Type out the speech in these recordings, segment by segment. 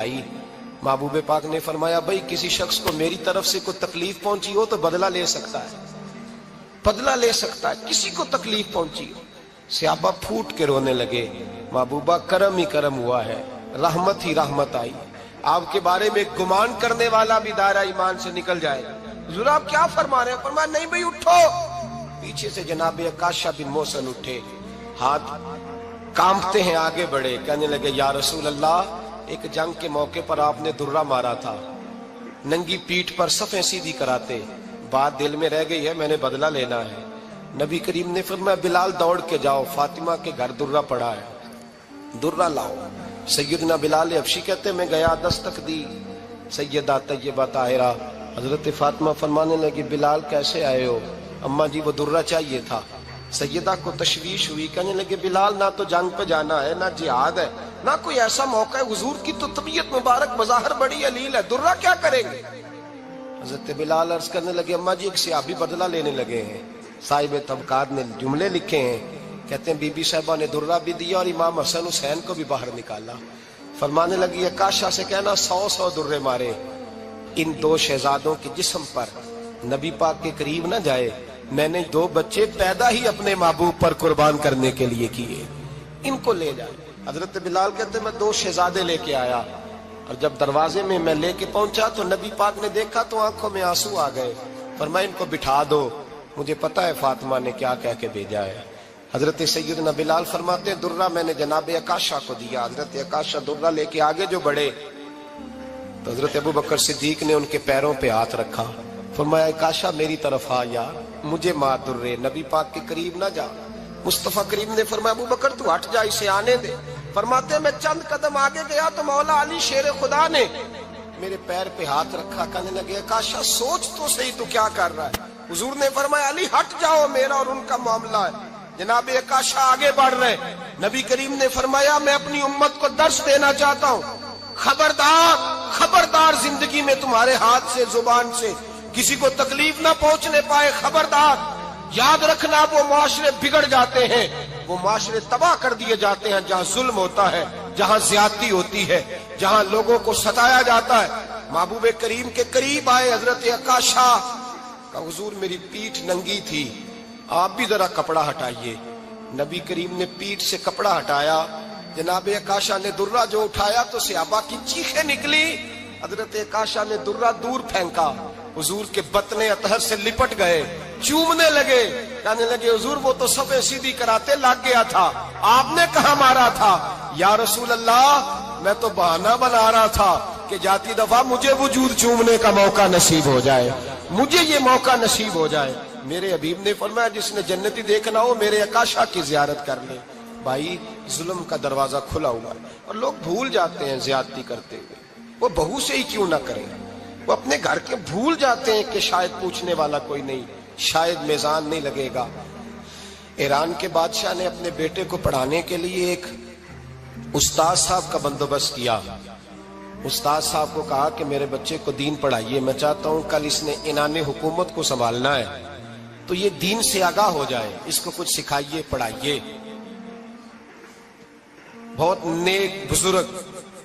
आई। महबूब पाक ने फरमाया, भाई किसी शख्स को मेरी तरफ से कोई तकलीफ पहुंची हो तो बदला ले सकता है, बदला ले सकता है, किसी को तकलीफ पहुंची हो। सहाबा फूट के रोने लगे, महबूबा करम ही करम हुआ है, रहमत ही रहमत आई। आपके बारे में गुमान करने वाला भी दायरा ईमान से निकल जाएगा। हुजूर आप क्या फरमा रहे हैं? फरमाया, नहीं भाई उठो। पीछे से जनाब अकाशा बिन मोहसन उठे, हाथ कांपते हैं, आगे बढ़े, कहने लगे, या रसूल अल्लाह, एक जंग के मौके पर आपने दुर्रा मारा था, नंगी पीठ पर सफ़ें सीधी कराते, बात दिल में रह गई है, मैंने बदला लेना है। नबी करीम ने फरमाया, बिलाल दौड़ के जाओ, फातिमा के घर दुर्रा पड़ा है, दुर्रा लाओ। सैयदना बिलाल हबशी कहते, मैं गया, दस्तक दी, सैयदा तैयबा ताहिरा हजरत फातिमा फरमाने लगी, बिलाल कैसे आए हो? अम्मा जी वो दुर्रा चाहिए था। सैयदा को तशवीश हुई, कहने लगे, बिलाल ना तो जंग पे जाना है, ना जिहाद है, ना कोई ऐसा मौका है, हुजूर की तो तबीयत मुबारक बज़ाहिर बड़ी अलील है, दुर्रा क्या करेंगे? हजरत बिलाल अर्ज करने लगे, अम्मा जी एक सहाबी बदला लेने लगे हैं, साहिब तबकात ने जुमले लिखे हैं, कहते हैं बीबी साहिबा ने दुर्रा भी दिया और इमाम हसन हुसैन को भी बाहर निकाला। फरमाने लगी, अकाशा से कहना 100 दुर्रे मारे, इन दो शहजादों के जिस्म पर नबी पाक के करीब ना जाए, मैंने 2 बच्चे पैदा ही अपने महबूब पर कुर्बान करने के लिए किए, इनको ले जाए। हजरत बिलाल कहते, मैं 2 शहजादे लेके आया, और जब दरवाजे में मैं लेके पहुंचा तो नबी पाक ने देखा तो आंखों में आंसू आ गए। फरमाया, इनको बिठा दो, मुझे पता है फातिमा ने क्या कह के भेजा है। हजरत सैयदना बिलाल फरमाते, दुर्रा मैंने जनाब अकाशा को दिया। हजरत अकाशा दुर्रा लेके आगे जो बढ़े तो हजरत अबू बकर सिद्दीक ने उनके पैरों पे हाथ रखा, फरमाया, अकाशा मेरी तरफ आ यार, मुझे मार दुर्रे, नबी पाक के करीब ना जा। मुस्तफा करीम ने फरमाया, अबू बकर तू हट जा, इसे आने दे। फरमाते, मैं चंद कदम आगे गया तो मौला अली शेर खुदा ने मेरे पैर पे हाथ रखा, कहने लगे, अकाशा सोच तो सही तू क्या कर रहा है? हुजूर ने फरमाया, अली हट जाओ, मेरा और उनका मामला है। जनाब अकाशा आगे बढ़ रहे, नबी करीम ने फरमाया, मैं अपनी उम्मत को दर्श देना चाहता हूँ, खबरदार खबरदार, जिंदगी में तुम्हारे हाथ से जुबान से किसी को तकलीफ ना पहुंचने पाए, खबरदार। याद रखना, वो माशरे बिगड़ जाते हैं, वो माशरे तबाह कर दिए जाते हैं जहां जुल्म होता है, जहां ज्यादती होती है, जहां लोगों को सताया जाता है। महबूब करीम के करीब आए हजरत अकाशा का, हुजूर मेरी पीठ नंगी थी, आप भी जरा कपड़ा हटाइए। नबी करीम ने पीठ से कपड़ा हटाया, जनाब अकाशा ने दुर्रा जो उठाया तो सहाबा की चीखें निकली। हजरत अकाशा ने दुर्रा दूर फेंका, हुजूर के बतने अतहर से लिपट गए, चूमने लगे, कहने लगे, हुजूर वो तो सफ़े सीधी कराते लग गया था, आपने कहा मारा था? या रसूल अल्लाह, मैं तो बहाना बना रहा था कि जाती दफा मुझे वजूद चूमने का मौका नसीब हो जाए, मुझे ये मौका नसीब हो जाए। मेरे हबीब ने फरमाया, जिसने जन्नती देखना हो मेरे अकाशा की जियारत कर ले। भाई जुल्म का दरवाजा खुला हुआ है और लोग भूल जाते हैं ज्यादती करते हुए, वो बहू से ही क्यों ना करें, वो अपने घर के भूल जाते हैं कि शायद पूछने वाला कोई नहीं, शायद मेज़ान नहीं लगेगा। ईरान के बादशाह ने अपने बेटे को पढ़ाने के लिए एक उस्ताद साहब का बंदोबस्त किया। उस्ताद साहब को कहा कि मेरे बच्चे को दीन पढ़ाइए, मैं चाहता हूं कल इसने इनाने हुकूमत को संभालना है तो ये दीन से आगाह हो जाए, इसको कुछ सिखाइए, पढ़ाइए। बहुत नेक बुजुर्ग,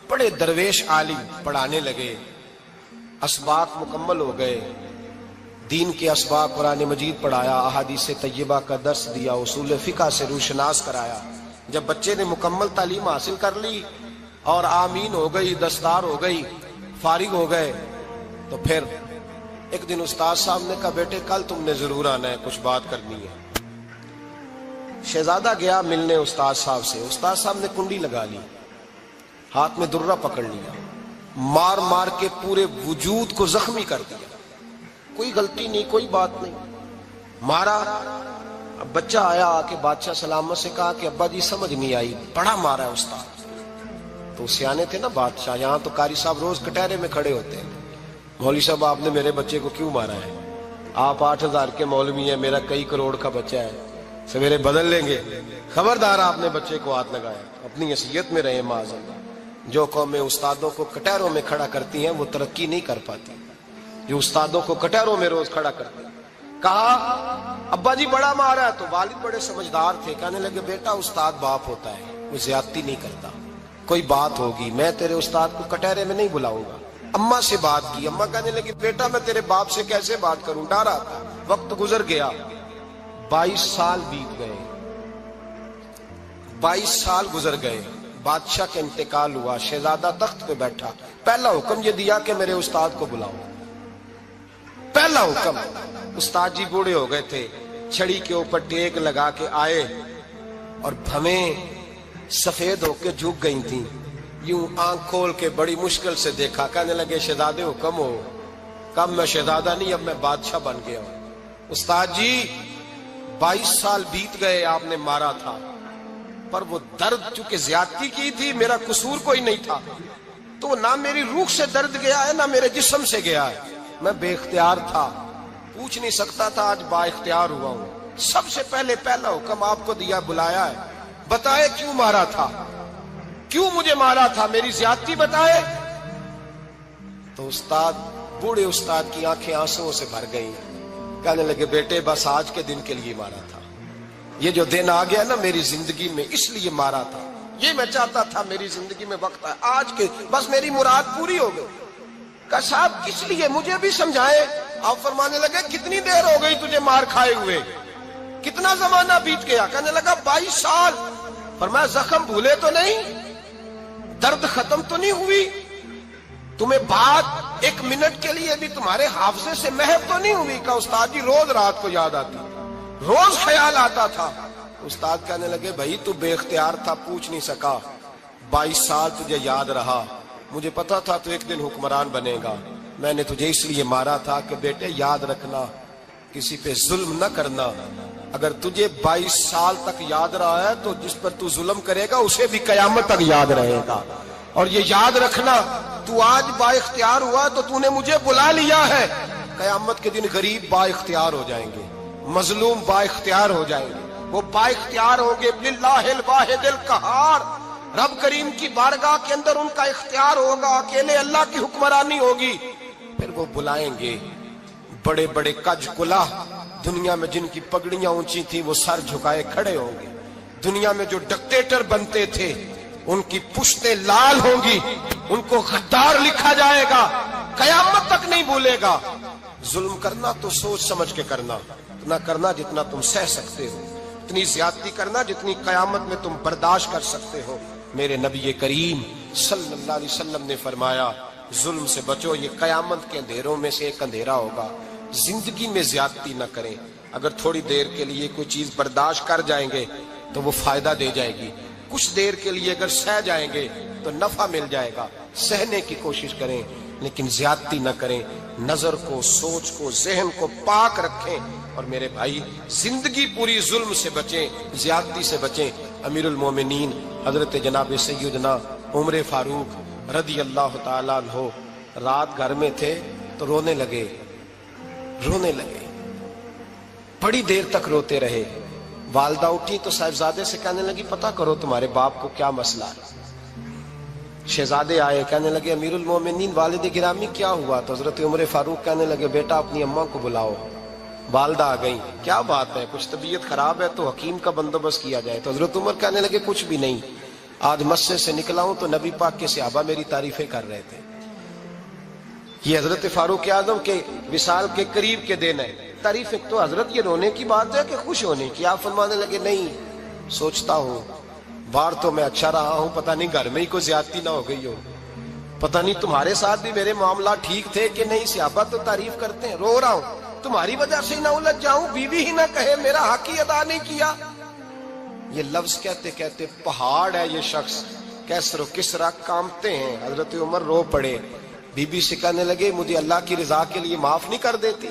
बड़े दरवेश आलिम पढ़ाने लगे, असबाक मुकम्मल हो गए, दीन के असबाक कुरान मजीद पढ़ाया, अहादीस तय्यबा का दर्स दिया, उसूल फिक़ह से रूशनास कराया। जब बच्चे ने मुकम्मल तालीम हासिल कर ली और आमीन हो गई, दस्तार हो गई, फारिग हो गए, तो फिर एक दिन उस्ताद साहब ने कहा, बेटे कल तुमने जरूर आना है, कुछ बात करनी है। शहजादा गया मिलने उस्ताद साहब से, उस्ताद साहब ने कुंडी लगा ली, हाथ में दुर्रा पकड़ लिया, मार मार के पूरे वजूद को जख्मी कर दिया, कोई गलती नहीं, कोई बात नहीं, मारा। अब बच्चा आया, आके बादशाह सलामत से कहा कि अब्बा जी समझ नहीं आई, बड़ा मारा है उस्ताद। तो सियाने थे ना बादशाह, यहाँ तो कारी साहब रोज कटहरे में खड़े होते हैं, मौलवी साहब आपने मेरे बच्चे को क्यों मारा है? आप 8000 के मौलवी हैं, मेरा कई करोड़ का बच्चा है, सवेरे बदल लेंगे, खबरदार आपने बच्चे को हाथ लगाया, अपनी हैसियत में रहे माज़अल्लाह। जो कौमें उस्तादों को कटहरों में खड़ा करती हैं वो तरक्की नहीं कर पाती, जो उस्तादों को कटहरों में रोज खड़ा करते हैं। कहा अब्बा जी बड़ा मारा है, तो वालिद बड़े समझदार थे, कहने लगे, बेटा उस्ताद बाप होता है, वो ज्यादती नहीं करता, کوئی بات ہوگی، میں تیرے استاد کو کٹہرے میں نہیں بلاؤں گا۔ اماں سے بات کی، اماں کہنے لگی بیٹا میں تیرے باپ سے کیسے بات کروں، ڈرا تھا۔ وقت گزر گیا، 22 سال بیت گئے، 22 سال گزر گئے، بادشاہ کا انتقال ہوا، شہزادہ تخت پہ بیٹھا، پہلا حکم یہ دیا کہ میرے استاد کو بلاؤ، پہلا حکم۔ استاد جی بوڑھے ہو گئے تھے، چھڑی کے اوپر ٹیک لگا کے آئے اور بھویں سفید ہو کے جھک گئی تھیں، یوں آنکھ کھول کے بڑی مشکل سے دیکھا، کہنے لگے شہزادے حکم ہو۔ کہا میں شہزادہ نہیں، اب میں بادشاہ بن گیا ہوں۔ استاد جی 22 سال بیت گئے، آپ نے مارا تھا، پر وہ درد چونکہ زیادتی کی تھی، میرا قصور کوئی نہیں تھا، تو نہ میری روح سے درد گیا ہے نہ میرے جسم سے گیا ہے، میں بے اختیار تھا، پوچھ نہیں سکتا تھا، آج با اختیار ہوا ہوں۔ سب سے پہلے پہلا حکم آپ کو دیا، بلایا ہے، بتائے کیوں مارا تھا، کیوں مجھے مارا تھا، میری زیادتی بتائے۔ تو استاد، بوڑھے استاد کی آنکھیں آنسوؤں سے بھر گئی، کہنے لگے بیٹے بس آج کے دن کے لیے مارا تھا، یہ جو دن آ گیا نا میری زندگی میں اس لیے مارا تھا، یہ میں چاہتا تھا میری زندگی میں وقت ہے آج کے، بس میری مراد پوری ہو گئی۔ کہا صاحب کس لیے، مجھے بھی سمجھائے۔ آپ فرمانے لگے کتنی دیر ہو گئی تجھے مار کھائے ہوئے، کتنا زمانہ بیت گیا؟ کہنے لگا 22 سال۔ فرمایا زخم بھولے تو نہیں، درد ختم تو نہیں ہوئی، تمہیں بات 1 منٹ کے لیے بھی تمہارے حافظے سے محو تو نہیں ہوئی؟ کہا استاد جی روز رات کو یاد آتی، روز خیال آتا تھا۔ استاد کہنے لگے بھائی تو بے اختیار تھا، پوچھ نہیں سکا، 22 سال تجھے یاد رہا، مجھے پتا تھا تو ایک دن حکمران بنے گا، میں نے تجھے اس لیے مارا تھا کہ بیٹے یاد رکھنا، کسی پہ ظلم نہ کرنا، اگر تجھے 22 سال تک یاد رہا ہے تو جس پر تو ظلم کرے گا اسے بھی قیامت تک یاد رہے گا، اور یہ یاد رکھنا تو آج با اختیار ہوا تو تو نے مجھے بلا لیا ہے، قیامت کے دن غریب با اختیار ہو جائیں گے، مظلوم با اختیار ہو جائیں گے، وہ با اختیار ہوں گے للہ الواحد القہار، رب کریم کی بارگاہ کے اندر ان کا اختیار ہوگا، اکیلے اللہ کی حکمرانی ہوگی، پھر وہ بلائیں گے بڑے بڑے کج کلہ، دنیا میں جن کی پگڑیاں اونچی تھیں وہ سر جھکائے کھڑے ہوں گے، دنیا میں جو ڈکٹیٹر بنتے تھے ان کی پشتیں لال ہوں گی، ان کو غدار لکھا جائے گا، قیامت تک نہیں بھولے گا۔ ظلم کرنا تو سوچ سمجھ کے کرنا، اتنا کرنا جتنا تم سہ سکتے ہو، اتنی زیادتی کرنا جتنی قیامت میں تم برداشت کر سکتے ہو۔ میرے نبی کریم صلی اللہ علیہ وسلم نے فرمایا ظلم سے بچو، یہ قیامت کے اندھیروں میں سے ایک اندھیرا ہوگا، زندگی میں زیادتی نہ کریں، اگر تھوڑی دیر کے لیے کوئی چیز برداشت کر جائیں گے تو وہ فائدہ دے جائے گی، کچھ دیر کے لیے اگر سہ جائیں گے تو نفع مل جائے گا، سہنے کی کوشش کریں لیکن زیادتی نہ کریں، نظر کو، سوچ کو، ذہن کو پاک رکھیں، اور میرے بھائی زندگی پوری ظلم سے بچیں، زیادتی سے بچیں۔ امیر المومنین حضرت جناب سیدنا عمر فاروق رضی اللہ تعالیٰ عنہ رات گھر میں تھے تو رونے لگے، بڑی دیر تک روتے رہے، والدہ اٹھی تو صاحبزادے سے کہنے لگی پتہ کرو تمہارے باپ کو کیا مسئلہ ہے۔ شہزادے آئے، کہنے لگے امیر المومنین والد گرامی کیا ہوا؟ تو حضرت عمر فاروق کہنے لگے بیٹا اپنی اماں کو بلاؤ۔ والدہ آ گئی، کیا بات ہے، کچھ طبیعت خراب ہے تو حکیم کا بندوبست کیا جائے۔ تو حضرت عمر کہنے لگے کچھ بھی نہیں، آج مسجد سے نکلا ہوں تو نبی پاک کے صحابہ میری تعریفیں کر رہے تھے۔ یہ حضرت فاروق اعظم کے وصال کے قریب کے دن ہے، تعریفیں تو حضرت یہ رونے کی بات ہے کہ خوش ہونے کی؟ آپ فرمانے لگے نہیں، سوچتا ہوں باہر تو میں اچھا رہا ہوں، پتہ نہیں گھر میں ہی کوئی زیادتی نہ ہو گئی ہو، پتہ نہیں تمہارے ساتھ بھی میرے معاملات ٹھیک تھے کہ نہیں، صحابہ تو تعریف کرتے ہیں، رو رہا ہوں تمہاری وجہ سے نہ الجھ جاؤں، بیوی ہی نہ کہے میرا حق ہی ادا نہیں کیا۔ یہ لفظ کہتے کہتے پہاڑ ہے یہ شخص، کیسر و کسرا کانپتے ہیں۔ حضرت عمر رو پڑے، بی بی سے کہنے لگے مجھے اللہ کی رضا کے لیے معاف نہیں کر دیتی؟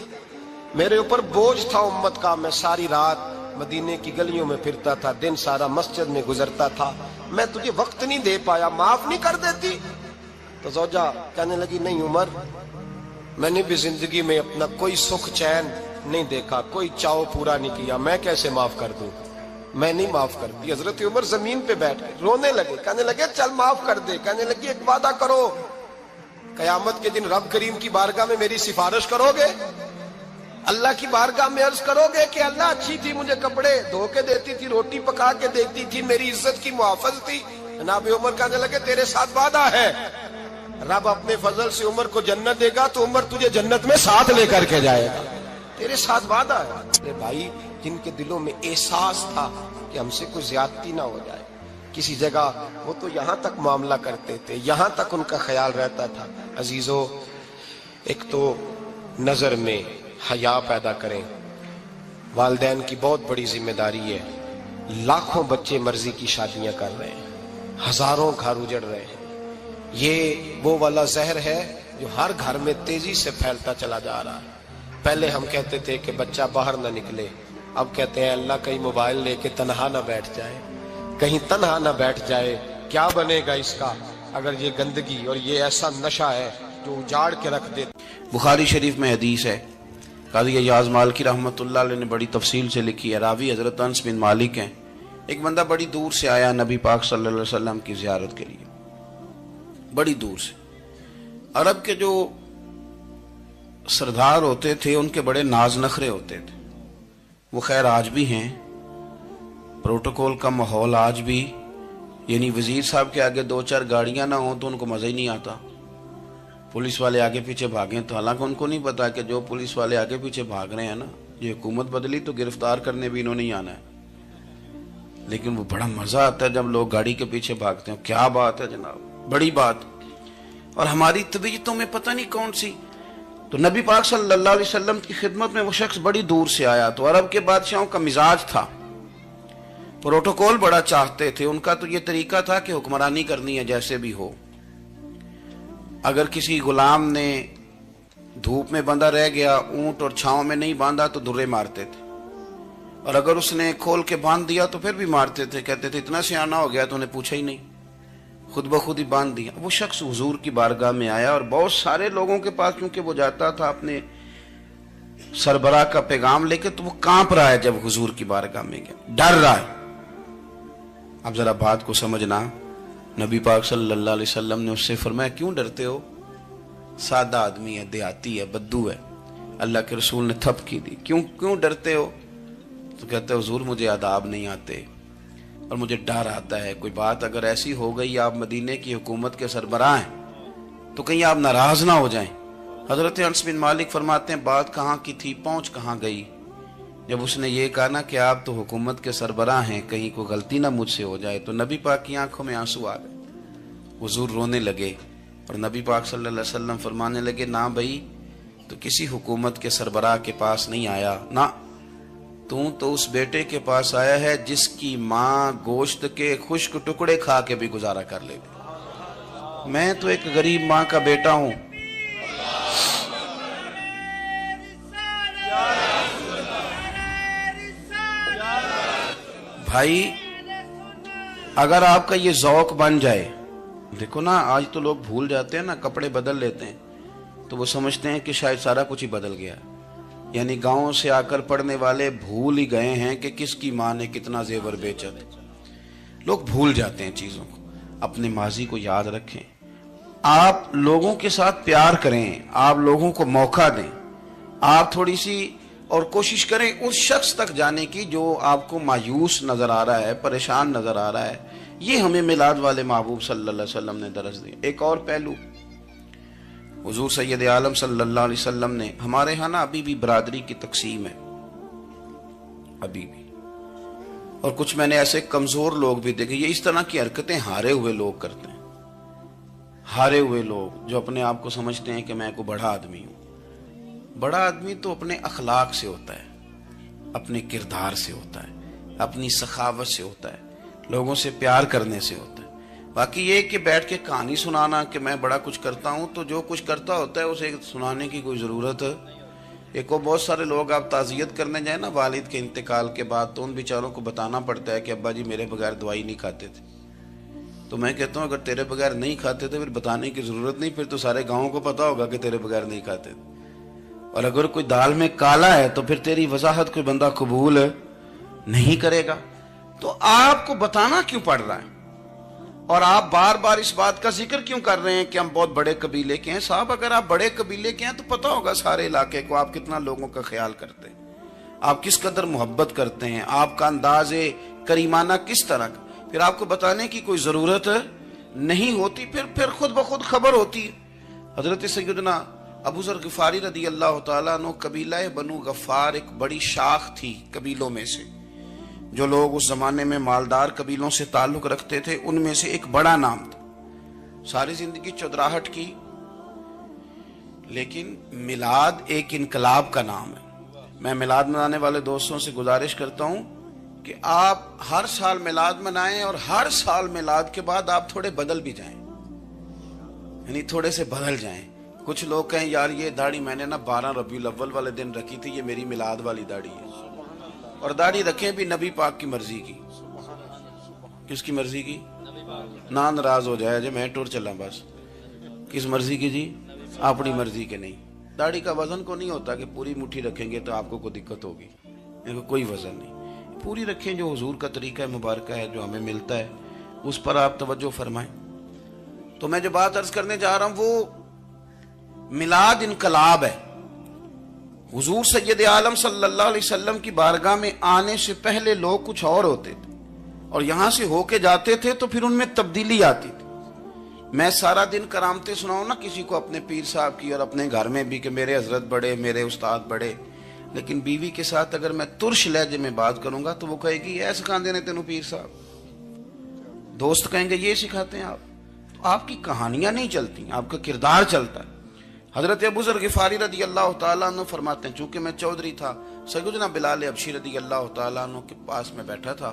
میرے اوپر بوجھ تھا امت کا، میں ساری رات مدینے کی گلیوں میں پھرتا تھا، دن سارا مسجد میں گزرتا تھا، میں تجھے وقت نہیں دے پایا، معاف نہیں کر دیتی؟ تو زوجہ کہنے لگی نہیں عمر، میں نے بھی زندگی میں اپنا کوئی سکھ چین نہیں دیکھا، کوئی چاؤ پورا نہیں کیا، میں کیسے معاف کر دوں؟ میں نہیں معاف کرتی۔ حضرت عمر زمین پہ بیٹھ گئے، رونے لگے، کہنے لگے چل معاف کر دے۔ کہنے لگی ایک وعدہ کرو، قیامت کے دن رب کریم کی بارگاہ میں میری سفارش کرو گے؟ اللہ کی بارگاہ میں عرض کرو گے کہ اللہ اچھی تھی، مجھے کپڑے دھو کے دیتی تھی، روٹی پکا کے دیتی تھی، میری عزت کی محافظ تھی، जनाब उमर कहने लगे तेरे साथ वादा है, रब अपने फजल से उमर को जन्नत देगा तो उमर तुझे जन्नत में साथ लेकर के जाएगा, तेरे साथ वादा है। अरे भाई, जिनके दिलों में एहसास था कि हमसे कोई ज्यादती ना हो जाए किसी जगह, वो तो यहां तक मामला करते थे, यहां तक उनका ख्याल रहता था। अजीजों, एक तो नजर में हया पैदा करें, वालिदैन की बहुत बड़ी जिम्मेदारी है। लाखों बच्चे मर्जी की शादियां कर रहे हैं, हजारों घर उजड़ रहे हैं। ये वो वाला जहर है जो हर घर में तेजी से फैलता चला जा रहा है। पहले हम कहते थे कि बच्चा बाहर ना निकले, अब कहते हैं अल्लाह कहीं मोबाइल लेके तन्हा ना बैठ जाए, कहीं तन्हा ना बैठ जाए। क्या बनेगा इसका अगर ये गंदगी और ये ऐसा नशा है जो उजाड़ के रख दे। बुखारी शरीफ में हदीस है, काज़ी अय्याज़ मालिकी रहमतुल्लाह अलैह ने बड़ी तफसील से लिखी है। रावी हज़रत अनस बिन मालिक हैं। एक बंदा बड़ी दूर से आया नबी पाक सल्लल्लाहु अलैहि वसल्लम की ज़ियारत के लिए, बड़ी दूर से। अरब के जो सरदार होते थे उनके बड़े नाज नखरे होते थे। वो खैर आज भी हैं, प्रोटोकॉल का माहौल आज भी, यानी वजीर साहब के आगे दो चार गाड़ियां ना हो तो उनको मज़ा ही नहीं आता। पुलिस वाले आगे पीछे भागें तो हालांकि उनको नहीं पता कि जो पुलिस वाले आगे पीछे भाग रहे हैं ना, ये हुकूमत बदली तो गिरफ्तार करने भी इन्होंने ही आना है। लेकिन वो बड़ा मज़ा आता है जब लोग गाड़ी के पीछे भागते हैं। क्या बात है जनाब, बड़ी बात। और हमारी तबीयतों में पता नहीं कौन सी। तो नबी पाक सल्लल्लाहु अलैहि वसल्लम की खिदमत में वो शख्स बड़ी दूर से आया। तो अरब के बादशाहों का मिजाज था, प्रोटोकॉल बड़ा चाहते थे। उनका तो ये तरीका था कि हुक्मरानी करनी है जैसे भी हो। अगर किसी गुलाम ने धूप में बंधा रह गया, ऊंट और छांव में नहीं बांधा तो दुर्रे मारते थे, और अगर उसने खोल के बांध दिया तो फिर भी मारते थे। कहते थे इतना सियाना हो गया तो उन्हें पूछा ही नहीं, खुद ब खुद ही बांध दिया। वो शख्स हुजूर की बारगाह में आया और बहुत सारे लोगों के पास क्योंकि वो जाता था अपने सरबराह का पैगाम लेके, तो वो कांप रहा है जब हुजूर की बारगाह में गया, डर रहा है। अब जरा बात को समझना, नबी पाक सल्लल्लाहु अलैहि वसल्लम ने उससे फरमाया क्यों डरते हो, सादा आदमी है, देहाती है, बद्दू है। अल्लाह के रसूल ने थप की दी, क्यों डरते हो? तो कहते हुजूर मुझे आदाब नहीं आते और मुझे डर आता है, कोई बात अगर ऐसी हो गई, आप मदीने की हुकूमत के सरबराह हैं, तो कहीं आप नाराज ना हो जाएं। हजरत अनस बिन मालिक फरमाते हैं बात कहाँ की थी, पहुंच कहाँ गई। जब उसने ये कहा ना कि आप तो हुकूमत के सरबराह हैं, कहीं कोई गलती ना मुझसे हो जाए, तो नबी पाक की आंखों में आंसू आ गए। हुजूर रोने लगे और नबी पाक सल्लल्लाहु अलैहि वसल्लम फरमाने लगे ना भाई, तो किसी हुकूमत के सरबराह के पास नहीं आया ना, तू तो उस बेटे के पास आया है जिसकी माँ गोश्त के खुश्क टुकड़े खा के भी गुजारा कर ले। मैं तो एक गरीब माँ का बेटा हूं। भाई अगर आपका ये ज़ौक बन जाए, देखो ना आज तो लोग भूल जाते हैं ना, कपड़े बदल लेते हैं तो वो समझते हैं कि शायद सारा कुछ ही बदल गया। यानी गांव से आकर पढ़ने वाले भूल ही गए हैं कि किसकी माँ ने कितना जेवर बेचा था। लोग भूल जाते हैं चीज़ों को। अपने माजी को याद रखें, आप लोगों के साथ प्यार करें, आप लोगों को मौका दें, आप थोड़ी सी और कोशिश करें उस शख्स तक जाने की जो आपको मायूस नजर आ रहा है, परेशान नजर आ रहा है। ये हमें मिलाद वाले महबूब सल्लल्लाहु अलैहि वसल्लम ने दरस दिया। एक और पहलू, हुजूर सैयद आलम सल्लल्लाहु अलैहि वसल्लम ने, हमारे यहाँ ना अभी भी बरादरी की तकसीम है, अभी भी, और कुछ मैंने ऐसे कमजोर लोग भी देखे। ये इस तरह की हरकतें हारे हुए लोग करते हैं। हारे हुए लोग जो अपने आप को समझते हैं कि मैं कोई बड़ा आदमी हूं। बड़ा आदमी तो अपने अखलाक से होता है, अपने किरदार से होता है, अपनी सखावत से होता है, लोगों से प्यार करने से होता है। बाकी ये कि बैठ के कहानी सुनाना कि मैं बड़ा कुछ करता हूँ, तो जो कुछ करता होता है उसे सुनाने की कोई ज़रूरत है। एक और बहुत सारे लोग आप ताज़ियत करने जाए ना वालिद के इंतकाल के बाद, तो उन बेचारों को बताना पड़ता है कि अब्बा जी मेरे बगैर दवाई नहीं खाते थे। तो मैं कहता हूँ अगर तेरे बगैर नहीं खाते थे फिर बताने की ज़रूरत नहीं, फिर तो सारे गाँव को पता होगा कि तेरे बगैर नहीं खाते थे। और अगर कोई दाल में काला है तो फिर तेरी वजाहत कोई बंदा कबूल नहीं करेगा। तो आपको बताना क्यों पड़ रहा है, और आप बार बार इस बात का जिक्र क्यों कर रहे हैं कि हम बहुत बड़े कबीले के हैं? साहब अगर आप बड़े कबीले के हैं तो पता होगा सारे इलाके को आप कितना लोगों का ख्याल करते हैं, आप किस कदर मोहब्बत करते हैं, आपका अंदाज़े करीमाना किस तरह का। پھر آپ کو بتانے کی کوئی ضرورت نہیں ہوتی، پھر خود بخود خبر ہوتی ہے۔ حضرت سیدنا ابو ذر غفاری رضی اللہ تعالیٰ عنہ، قبیلہ بنو غفار ایک بڑی شاخ تھی قبیلوں میں سے، جو لوگ اس زمانے میں مالدار قبیلوں سے تعلق رکھتے تھے، ان میں سے ایک بڑا نام تھا۔ ساری زندگی چودراہٹ کی، لیکن میلاد ایک انقلاب کا نام ہے۔ میں میلاد منانے والے دوستوں سے گزارش کرتا ہوں کہ آپ ہر سال میلاد منائیں، اور ہر سال میلاد کے بعد آپ تھوڑے بدل بھی جائیں، یعنی تھوڑے سے بدل جائیں۔ کچھ لوگ کہیں یار یہ داڑھی میں نے 12 ربیع الاول والے دن رکھی تھی، یہ میری میلاد والی داڑھی ہے۔ اور داڑھی رکھیں بھی نبی پاک کی مرضی کی۔ کس کی مرضی کی؟ نہ ناراض ہو جائے جی میں ٹور چلا، بس کس مرضی کی جی؟ اپنی مرضی کے نہیں۔ داڑھی کا وزن کو نہیں ہوتا کہ پوری مٹھی رکھیں گے تو آپ کو کوئی دقت ہوگی، کوئی وزن نہیں۔ پوری رکھیں، جو حضور کا طریقہ مبارکہ ہے، جو ہمیں ملتا ہے اس پر آپ توجہ فرمائیں۔ تو میں جو بات عرض کرنے جا رہا ہوں وہ میلاد انقلاب ہے۔ حضور سید عالم صلی اللہ علیہ وسلم کی بارگاہ میں آنے سے پہلے لوگ کچھ اور ہوتے تھے، اور یہاں سے ہو کے جاتے تھے تو پھر ان میں تبدیلی آتی تھی۔ میں سارا دن کرامتیں سناؤں نا کسی کو اپنے پیر صاحب کی، اور اپنے گھر میں بھی کہ میرے حضرت بڑے، میرے استاد بڑے، لیکن بیوی کے ساتھ اگر میں ترش لہجے میں بات کروں گا تو وہ کہے گی اے سکھاندے نے تینوں پیر صاحب۔ دوست کہیں گے یہ سکھاتے ہیں آپ۔ تو آپ کی کہانیاں نہیں چلتی، آپ کا کردار چلتا ہے۔ حضرت ابو ذر غفاری رضی اللہ تعالیٰ عنہ فرماتے ہیں، چونکہ میں چودھری تھا، سیدنا بلال حبشی رضی اللہ تعالیٰ عنہ کے پاس میں بیٹھا تھا،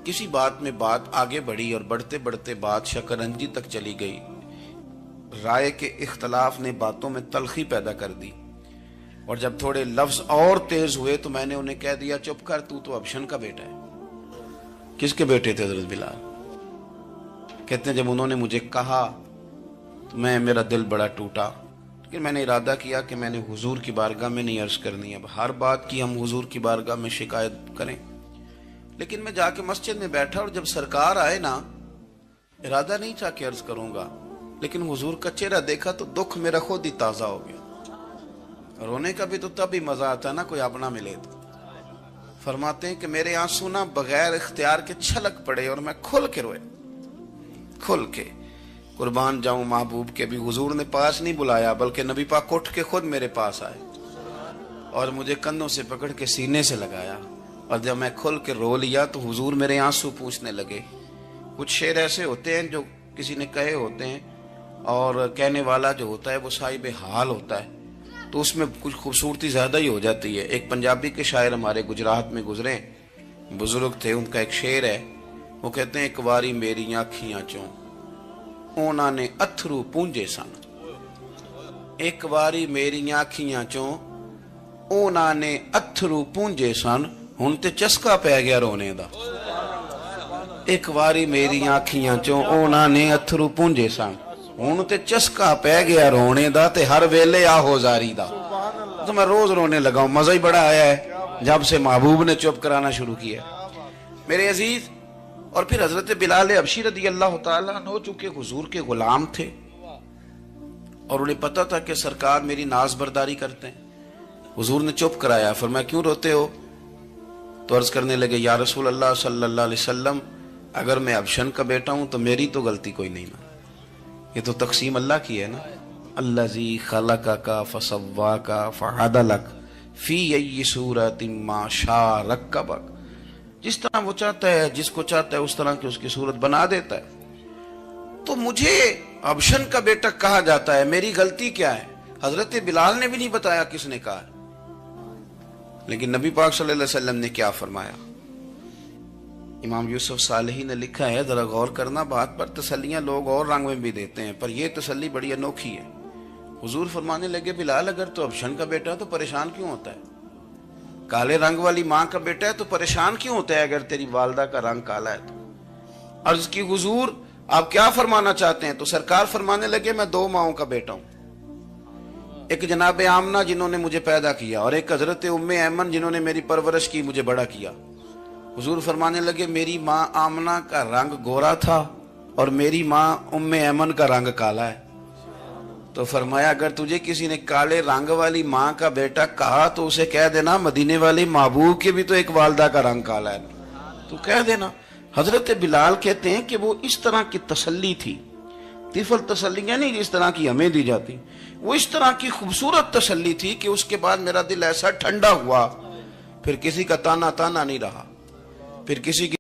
کسی بات میں بات آگے بڑھی اور بڑھتے بڑھتے بات شکنجی تک چلی گئی۔ رائے کے اختلاف نے باتوں میں تلخی پیدا کر دی، اور جب تھوڑے لفظ اور تیز ہوئے تو میں نے انہیں کہہ دیا چپ کر، تو ابشن کا بیٹا ہے۔ کس کے بیٹے تھے حضرت بلال؟ کہتے ہیں جب انہوں نے مجھے کہا تو میرا دل بڑا ٹوٹا، لیکن میں نے ارادہ کیا کہ میں نے حضور کی بارگاہ میں نہیں عرض کرنی۔ اب ہر بات کی ہم حضور کی بارگاہ میں شکایت کریں، لیکن میں جا کے مسجد میں بیٹھا، اور جب سرکار آئے نا، ارادہ نہیں تھا کہ عرض کروں گا، لیکن حضور کا چہرہ دیکھا تو دکھ میرا خود ہی تازہ ہو گیا۔ رونے کا بھی تو تب ہی مزہ آتا نا کوئی اپنا ملے تو۔ فرماتے ہیں کہ میرے آنسو نا بغیر اختیار کے چھلک پڑے، اور میں کھل کے روئے، کھل کے۔ قربان جاؤں محبوب کے بھی حضور نے پاس نہیں بلایا، بلکہ نبی پاک اٹھ کے خود میرے پاس آئے اور مجھے کندھوں سے پکڑ کے سینے سے لگایا، اور جب میں کھل کے رو لیا تو حضور میرے آنسو پوچھنے لگے۔ کچھ شعر ایسے ہوتے ہیں جو کسی نے کہے ہوتے ہیں، اور کہنے والا جو ہوتا ہے وہ صاحب حال ہوتا ہے، تو اس میں کچھ خوبصورتی زیادہ ہی ہو جاتی ہے۔ ایک پنجابی کے شاعر ہمارے گجرات میں گزرے، بزرگ تھے، ان کا ایک شعر ہے، وہ کہتے ہیں ایک واری میری آنکھیاں چوں اونا نے اتھرو پونجے سن، ایک واری میری آنکھیاں چوں اونا نے اتھرو پونجے سن، ہن تے چسکا پہ گیا رونے دا۔ ایک واری میری آنکھیاں چوں اونا نے اتھرو پونجے سن، ہن تے چسکا پہ گیا رونے دا، تے ہر ویلے آہو زاری دا۔ تو میں روز رونے لگا ہوں، مزہ ہی بڑا آیا ہے جب سے محبوب نے چپ کرانا شروع کیا میرے عزیز۔ اور پھر حضرت بلال حبشی رضی اللہ تعالیٰ عنہ چونکہ حضور کے غلام تھے، اور انہیں پتہ تھا کہ سرکار میری ناز برداری کرتے ہیں، حضور نے چپ کرایا۔ فرمایا کیوں روتے ہو؟ تو عرض کرنے لگے یا رسول اللہ صلی اللہ علیہ وسلم، اگر میں ابشن کا بیٹا ہوں تو میری تو غلطی کوئی نہیں نا، یہ تو تقسیم اللہ کی ہے نا۔ الذی خلقک فسواک فعدلک فی ای صورت ما شاء رکبک، جس طرح وہ چاہتا ہے، جس کو چاہتا ہے اس طرح کی اس کی صورت بنا دیتا ہے۔ تو مجھے ابشن کا بیٹا کہا جاتا ہے، میری غلطی کیا ہے؟ حضرت بلال نے بھی نہیں بتایا کس نے کہا، لیکن نبی پاک صلی اللہ علیہ وسلم نے کیا فرمایا؟ امام یوسف صالحی نے لکھا ہے، ذرا غور کرنا بات پر، تسلیاں لوگ اور رنگ میں بھی دیتے ہیں، پر یہ تسلی بڑی انوکھی ہے۔ حضور فرمانے لگے بلال اگر تو ابشن کا بیٹا تو پریشان کیوں ہوتا ہے؟ کالے رنگ والی ماں کا بیٹا ہے تو پریشان کیوں ہوتا ہے اگر تیری والدہ کا رنگ کالا ہے تو؟ عرض کی حضور آپ کیا فرمانا چاہتے ہیں؟ تو سرکار فرمانے لگے میں دو ماؤں کا بیٹا ہوں، ایک جناب آمنہ جنہوں نے مجھے پیدا کیا، اور ایک حضرت ام ایمن جنہوں نے میری پرورش کی، مجھے بڑا کیا۔ حضور فرمانے لگے میری ماں آمنہ کا رنگ گورا تھا اور میری ماں ام ایمن کا رنگ کالا ہے۔ تو فرمایا اگر تجھے کسی نے کالے رنگ والی ماں کا بیٹا کہا تو اسے کہہ دینا مدینے والی محبوب کے بھی تو ایک والدہ کا رنگ کالا ہے، تو کہہ دینا۔ حضرت بلال کہتے ہیں کہ وہ اس طرح کی تسلی تھی، طفل تسلیاں نہیں جس طرح کی ہمیں دی جاتی، وہ اس طرح کی خوبصورت تسلی تھی کہ اس کے بعد میرا دل ایسا ٹھنڈا ہوا، پھر کسی کا تانا نہیں رہا، پھر کسی کی